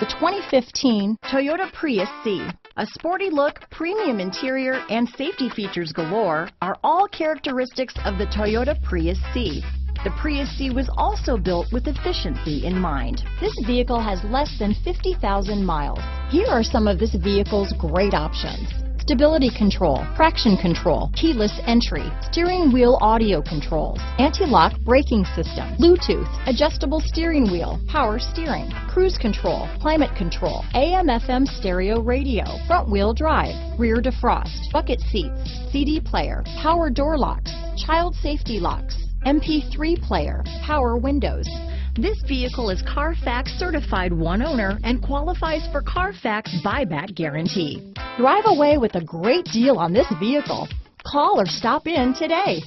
The 2015 Toyota Prius C. A sporty look, premium interior, and safety features galore are all characteristics of the Toyota Prius C. The Prius C was also built with efficiency in mind. This vehicle has less than 50,000 miles. Here are some of this vehicle's great options: stability control, traction control, keyless entry, steering wheel audio controls, anti-lock braking system, Bluetooth, adjustable steering wheel, power steering, cruise control, climate control, AM/FM stereo radio, front wheel drive, rear defrost, bucket seats, CD player, power door locks, child safety locks, MP3 player, power windows. This vehicle is Carfax certified one owner and qualifies for Carfax buyback guarantee. Drive away with a great deal on this vehicle. Call or stop in today.